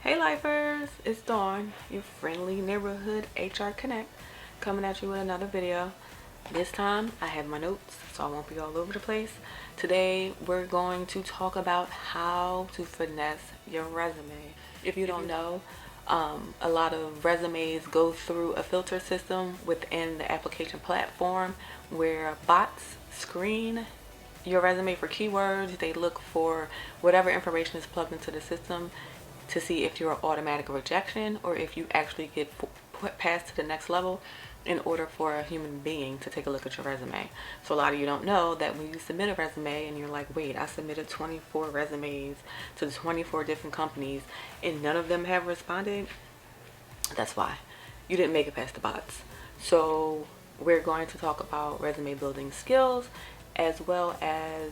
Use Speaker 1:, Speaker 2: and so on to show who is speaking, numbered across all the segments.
Speaker 1: Hey lifers, it's Dawn, your friendly neighborhood HR Connect, coming at you with another video. This time I have my notes so I won't be all over the place. Today we're going to talk about how to finesse your resume. If you don't know, a lot of resumes go through a filter system within the application platform where bots screen your resume for keywords. They look for whatever information is plugged into the system to see if you're automatic rejection or if you actually get put past to the next level in order for a human being to take a look at your resume. So a lot of you don't know that when you submit a resume and you're like, wait, I submitted 24 resumes to 24 different companies and none of them have responded. That's why you didn't make it past the bots. So we're going to talk about resume building skills as well as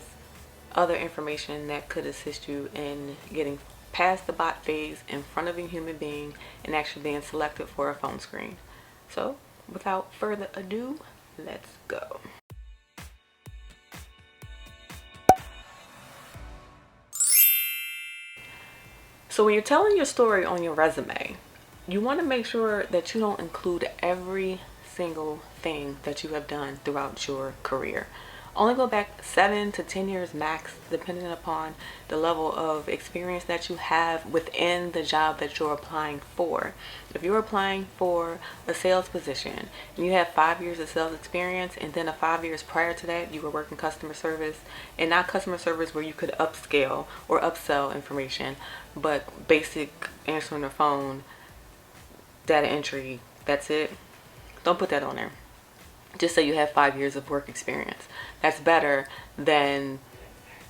Speaker 1: other information that could assist you in getting past the bot phase in front of a human being and actually being selected for a phone screen. So without further ado, let's go. So when you're telling your story on your resume, you want to make sure that you don't include every single thing that you have done throughout your career. Only go back 7 to 10 years max, depending upon the level of experience that you have within the job that you're applying for. If you're applying for a sales position and you have 5 years of sales experience and then 5 years prior to that you were working customer service, and not customer service where you could upscale or upsell information, but basic answering the phone, data entry, that's it. Don't put that on there. Just say you have 5 years of work experience. That's better than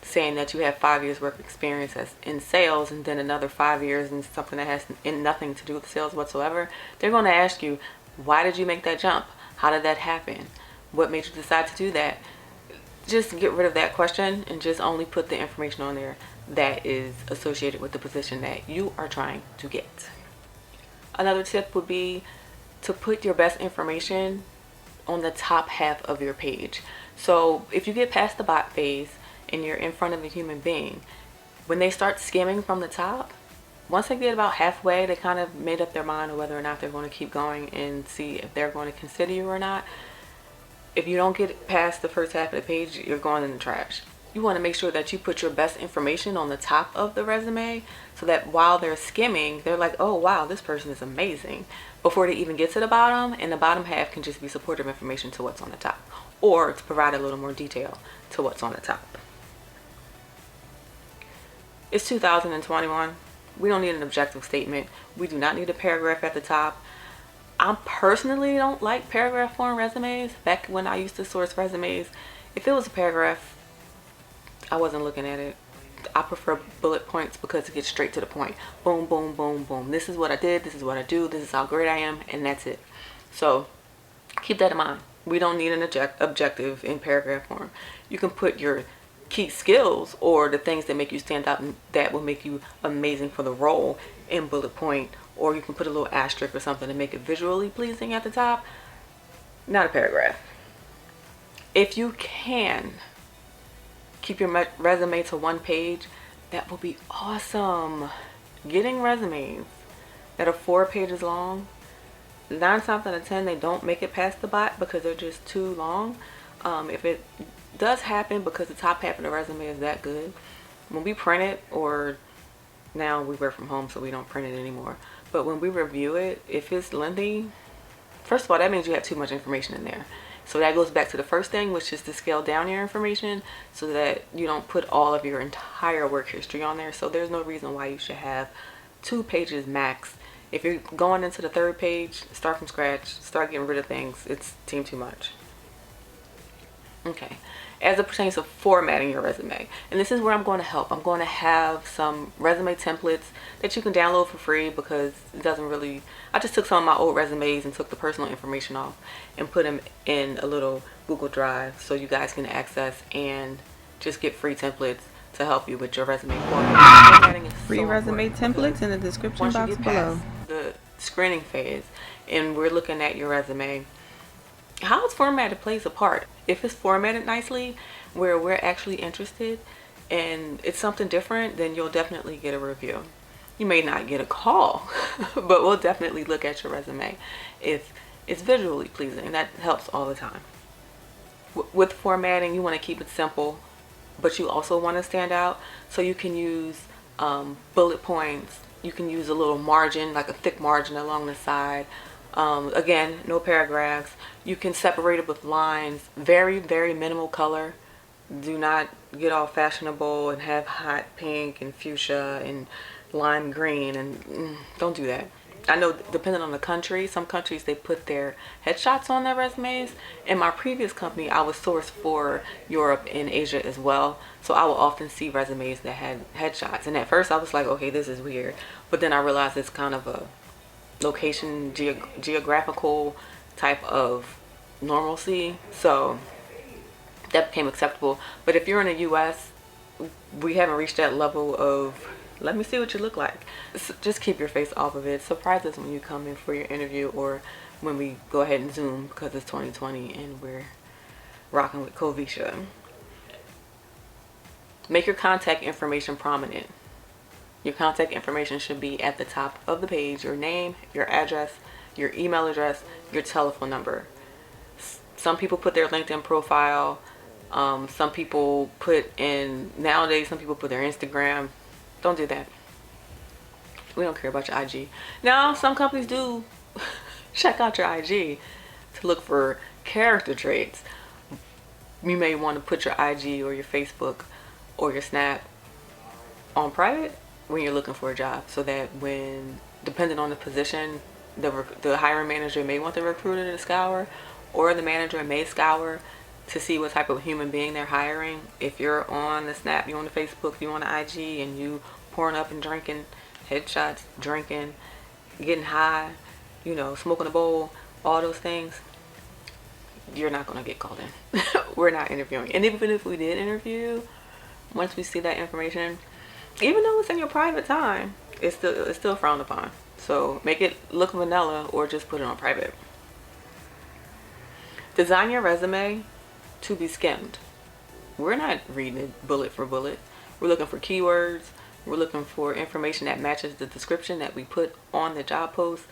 Speaker 1: saying that you have 5 years work experience as in sales and then another 5 years in something that has nothing to do with sales whatsoever. They're going to ask you, why did you make that jump? How did that happen? What made you decide to do that? Just get rid of that question and just only put the information on there that is associated with the position that you are trying to get. Another tip would be to put your best information on the top half of your page. So if you get past the bot phase and you're in front of a human being, when they start skimming from the top, once they get about halfway, they kind of made up their mind on whether or not they're going to keep going and see if they're going to consider you or not. If you don't get past the first half of the page, you're going in the trash. You want to make sure that you put your best information on the top of the resume so that while they're skimming, they're like, oh wow, this person is amazing, before they even get to the bottom. And the bottom half can just be supportive information to what's on the top, or to provide a little more detail to what's on the top. It's 2021. We don't need an objective statement. We do not need a paragraph at the top. I personally don't like paragraph form resumes. Back when I used to source resumes, if it was a paragraph, I wasn't looking at it. I prefer bullet points because it gets straight to the point. Boom, boom, boom, boom. This is what I did. This is what I do. This is how great I am. And that's it. So keep that in mind. We don't need an objective in paragraph form. You can put your key skills or the things that make you stand out and that will make you amazing for the role in bullet point. Or you can put a little asterisk or something to make it visually pleasing at the top. Not a paragraph. If you can keep your resume to one page, that will be awesome. Getting resumes that are 4 pages long, 9 times out of 10 they don't make it past the bot because they're just too long. If it does happen because the top half of the resume is that good, when we print it, or now we work from home so we don't print it anymore, but when we review it, if it's lengthy, first of all, that means you have too much information in there. So that goes back to the first thing, which is to scale down your information so that you don't put all of your entire work history on there. So there's no reason why you should have 2 pages max. If you're going into the 3rd page, start from scratch, start getting rid of things. It's too much. Okay, as it pertains to formatting your resume, and this is where I'm going to help. I'm going to have some resume templates that you can download for free because it doesn't really, I just took some of my old resumes and took the personal information off and put them in a little Google Drive so you guys can access and just get free templates to help you with your resume formatting.
Speaker 2: Free resume templates in the description box below.
Speaker 1: The screening phase and we're looking at your resume, how it's formatted plays a part. If it's formatted nicely where we're actually interested and it's something different, then you'll definitely get a review. You may not get a call, but we'll definitely look at your resume if it's visually pleasing. That helps all the time. With formatting, you want to keep it simple, but you also want to stand out. So you can use bullet points. You can use a little margin, like a thick margin along the side. Again, no paragraphs. You can separate it with lines. Very, very minimal color. Do not get all fashionable and have hot pink and fuchsia and lime green, and don't do that. I know depending on the country, some countries they put their headshots on their resumes. In my previous company, I was sourced for Europe and Asia as well, so I will often see resumes that had headshots, and at first I was like, okay, this is weird, but then I realized it's kind of a location geographical type of normalcy, so that became acceptable. But if you're in the US, we haven't reached that level of let me see what you look like. So just keep your face off of it. Surprise us when you come in for your interview or when we go ahead and Zoom, because it's 2020 and we're rocking with Covisha. Make your contact information prominent. Your contact information should be at the top of the page. Your name, your address, your email address, your telephone number. Some people put their LinkedIn profile. Some people put in, nowadays, some people put their Instagram. Don't do that. We don't care about your IG. Now, some companies do check out your IG to look for character traits. You may want to put your IG or your Facebook or your Snap on private when you're looking for a job, so that when, depending on the position, the hiring manager may want the recruiter to scour, or the manager may scour to see what type of human being they're hiring. If you're on the Snap, you're on the Facebook, you're on the IG, and you pouring up and drinking, headshots, drinking, getting high, smoking a bowl, all those things, you're not going to get called in. We're not interviewing. And even if we did interview, once we see that information, even though it's in your private time, it's still frowned upon. So make it look vanilla or just put it on private. Design your resume to be skimmed. We're not reading it bullet for bullet. We're looking for keywords. We're looking for information that matches the description that we put on the job post.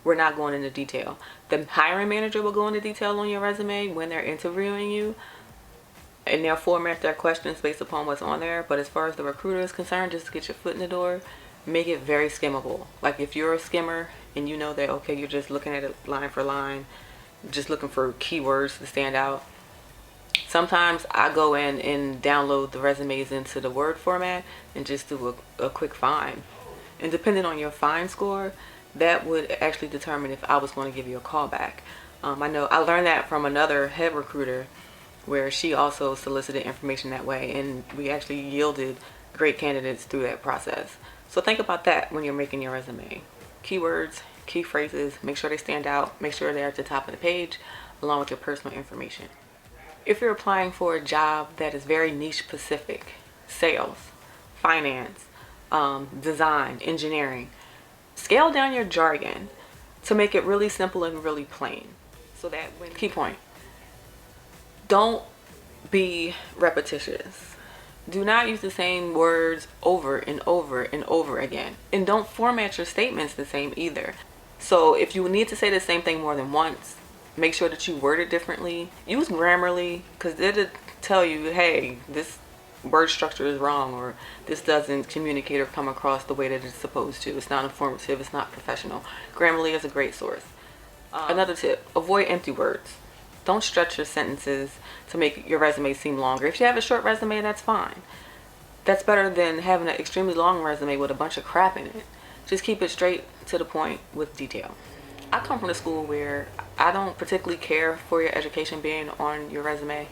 Speaker 1: We're not going into detail. The hiring manager will go into detail on your resume when they're interviewing you, and they'll format their questions based upon what's on there. But as far as the recruiter is concerned, just to get your foot in the door, make it very skimmable. Like if you're a skimmer and you know that, okay, you're just looking at it line for line, just looking for keywords to stand out. Sometimes I go in and download the resumes into the Word format and just do a quick find. And depending on your find score, that would actually determine if I was going to give you a call back. I know I learned that from another head recruiter where she also solicited information that way, and we actually yielded great candidates through that process. So think about that when you're making your resume. Keywords, key phrases, make sure they stand out, make sure they're at the top of the page along with your personal information. If you're applying for a job that is very niche specific, sales, finance, design, engineering, scale down your jargon to make it really simple and really plain. So that when, key point, don't be repetitious. Do not use the same words over and over and over again. And don't format your statements the same either. So if you need to say the same thing more than once, make sure that you word it differently. Use Grammarly, because it'll tell you, hey, this word structure is wrong, or this doesn't communicate or come across the way that it's supposed to. It's not informative, it's not professional. Grammarly is a great source. Another tip, avoid empty words. Don't stretch your sentences to make your resume seem longer. If you have a short resume, that's fine. That's better than having an extremely long resume with a bunch of crap in it. Just keep it straight to the point with detail. I come from a school where I don't particularly care for your education being on your resume.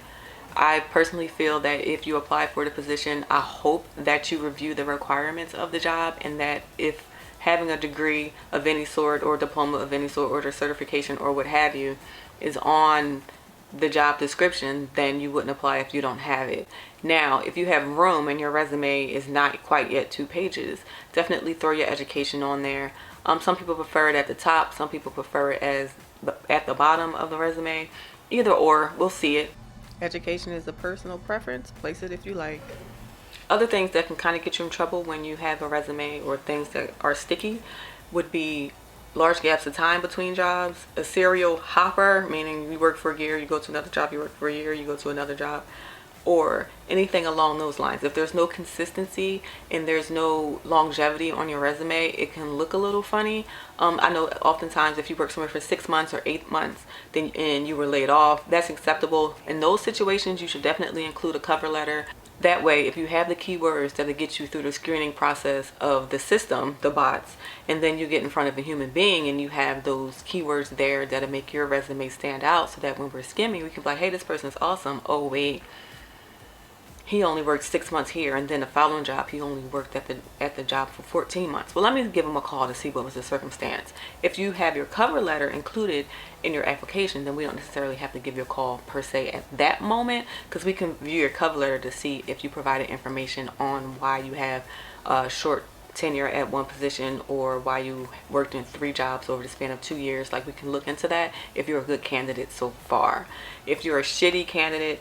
Speaker 1: I personally feel that if you apply for the position, I hope that you review the requirements of the job, and that if having a degree of any sort or diploma of any sort or a certification or what have you is on the job description, then you wouldn't apply if you don't have it. Now, if you have room and your resume is not quite yet 2 pages, definitely throw your education on there. Some people prefer it at the top, some people prefer it as at the bottom of the resume. Either or, we'll see it. Education is a personal preference. Place it if you like. Other things that can kind of get you in trouble when you have a resume, or things that are sticky, would be large gaps of time between jobs, a serial hopper, meaning you work for a year, you go to another job, you work for a year, you go to another job, or anything along those lines. If there's no consistency and there's no longevity on your resume, it can look a little funny. I know oftentimes if you work somewhere for 6 months or 8 months and you were laid off, that's acceptable. In those situations, you should definitely include a cover letter. That way, if you have the keywords that'll get you through the screening process of the system, the bots, and then you get in front of a human being and you have those keywords there that'll make your resume stand out, so that when we're skimming, we can be like, hey, this person's awesome. Oh, wait, he only worked 6 months here, and then the following job he only worked at the job for 14 months. Well, let me give him a call to see what was the circumstance. If you have your cover letter included in your application, then we don't necessarily have to give you a call per se at that moment, because we can view your cover letter to see if you provided information on why you have short tenure at one position, or why you worked in 3 jobs over the span of 2 years. Like, we can look into that if you're a good candidate so far. If you're a shitty candidate,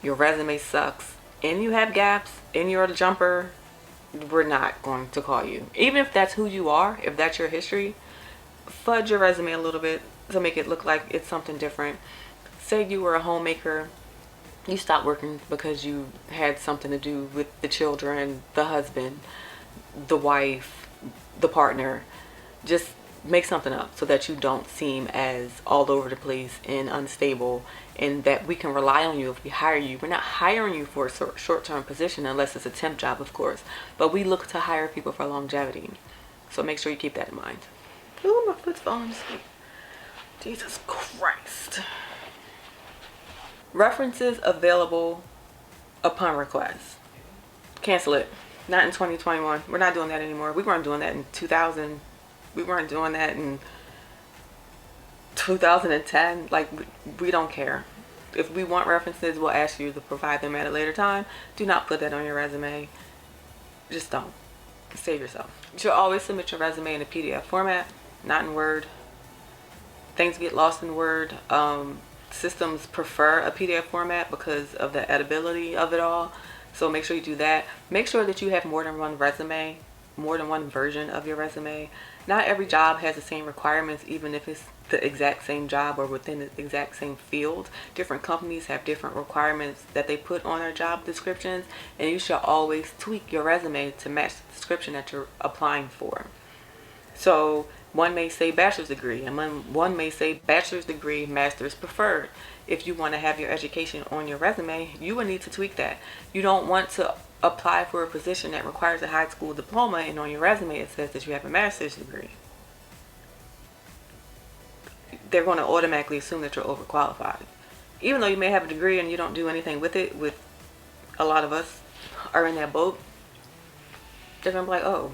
Speaker 1: your resume sucks, and you have gaps, and you're a jumper, we're not going to call you. Even if that's who you are, if that's your history, fudge your resume a little bit to make it look like it's something different. Say you were a homemaker, you stopped working because you had something to do with the children, the husband, the wife, the partner. Just make something up so that you don't seem as all over the place and unstable, and that we can rely on you if we hire you. We're not hiring you for a short-term position unless it's a temp job, of course, but we look to hire people for longevity. So make sure you keep that in mind. Ooh, my foot's falling asleep. Jesus Christ. References available upon request. Cancel it. Not in 2021. We're not doing that anymore. We weren't doing that in 2000. We weren't doing that in 2010. Like, we don't care. If we want references, we'll ask you to provide them at a later time. Do not put that on your resume. Just don't. Save yourself. You should always submit your resume in a PDF format, not in Word. Things get lost in Word. Systems prefer a PDF format because of the editability of it all. So make sure you do that. Make sure that you have more than one resume, more than one version of your resume. Not every job has the same requirements, even if it's the exact same job or within the exact same field. Different companies have different requirements that they put on their job descriptions, and you should always tweak your resume to match the description that you're applying for. So one may say bachelor's degree, and one may say bachelor's degree, master's preferred. If you want to have your education on your resume, you will need to tweak that. You don't want to apply for a position that requires a high school diploma, and on your resume it says that you have a master's degree. They're going to automatically assume that you're overqualified. Even though you may have a degree and you don't do anything with it, with a lot of us are in that boat, they're going to be like, oh,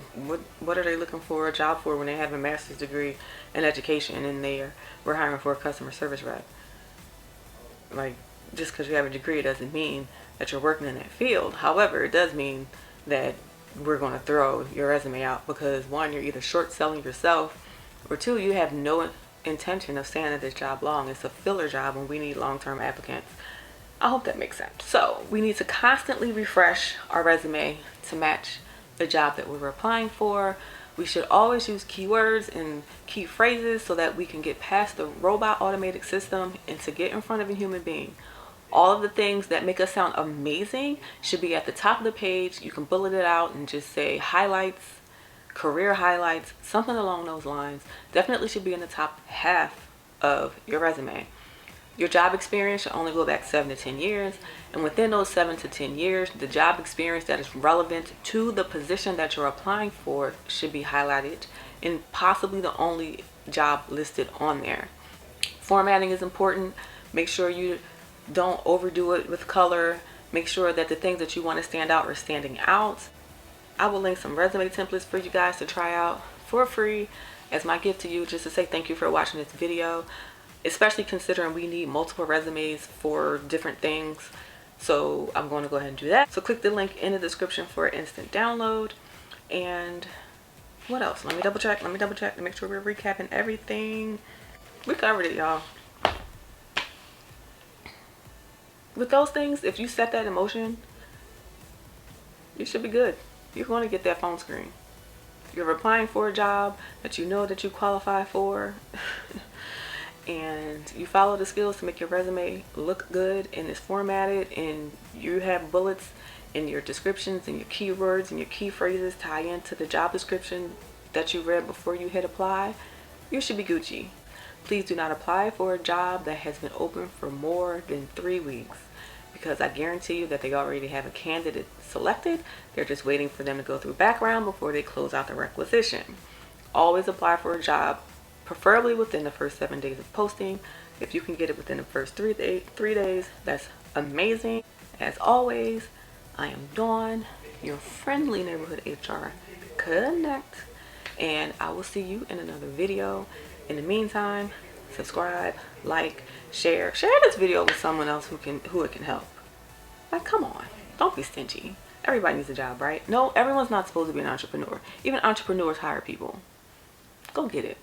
Speaker 1: what are they looking for a job for when they have a master's degree in education and we're hiring for a customer service rep? Like, just because you have a degree doesn't mean that you're working in that field. However, it does mean that we're going to throw your resume out because, one, you're either short selling yourself, or two, you have no intention of staying at this job long. It's a filler job when we need long-term applicants. I hope that makes sense. So we need to constantly refresh our resume to match the job that we're applying for. We should always use keywords and key phrases so that we can get past the robot automated system and to get in front of a human being. All of the things that make us sound amazing should be at the top of the page. You can bullet it out and just say highlights, career highlights, something along those lines. Definitely should be in the top half of your resume. Your job experience should only go back 7 to 10 years. And within those 7 to 10 years, the job experience that is relevant to the position that you're applying for should be highlighted, and possibly the only job listed on there. Formatting is important. Make sure you don't overdo it with color. Make sure that the things that you want to stand out are standing out. I will link some resume templates for you guys to try out for free as my gift to you, just to say thank you for watching this video, especially considering we need multiple resumes for different things. So I'm going to go ahead and do that. So click the link in the description for instant download. And what else? Let me double check to make sure we're recapping everything. We covered it, y'all. With those things, if you set that in motion, you should be good. You're going to get that phone screen. You're applying for a job that you know that you qualify for and you follow the skills to make your resume look good and it's formatted and you have bullets in your descriptions and your keywords and your key phrases tie into the job description that you read before you hit apply, you should be Gucci. Please do not apply for a job that has been open for more than 3 weeks, because I guarantee you that they already have a candidate selected. They're just waiting for them to go through background before they close out the requisition. Always apply for a job, preferably within the first 7 days of posting. If you can get it within the first 3 days, that's amazing. As always, I am Dawn, your friendly neighborhood HR connect, and I will see you in another video. In the meantime, subscribe, like, share this video with someone else who it can help. Like, come on, don't be stingy. Everybody needs a job, right? No, everyone's not supposed to be an entrepreneur. Even entrepreneurs hire people. Go get it.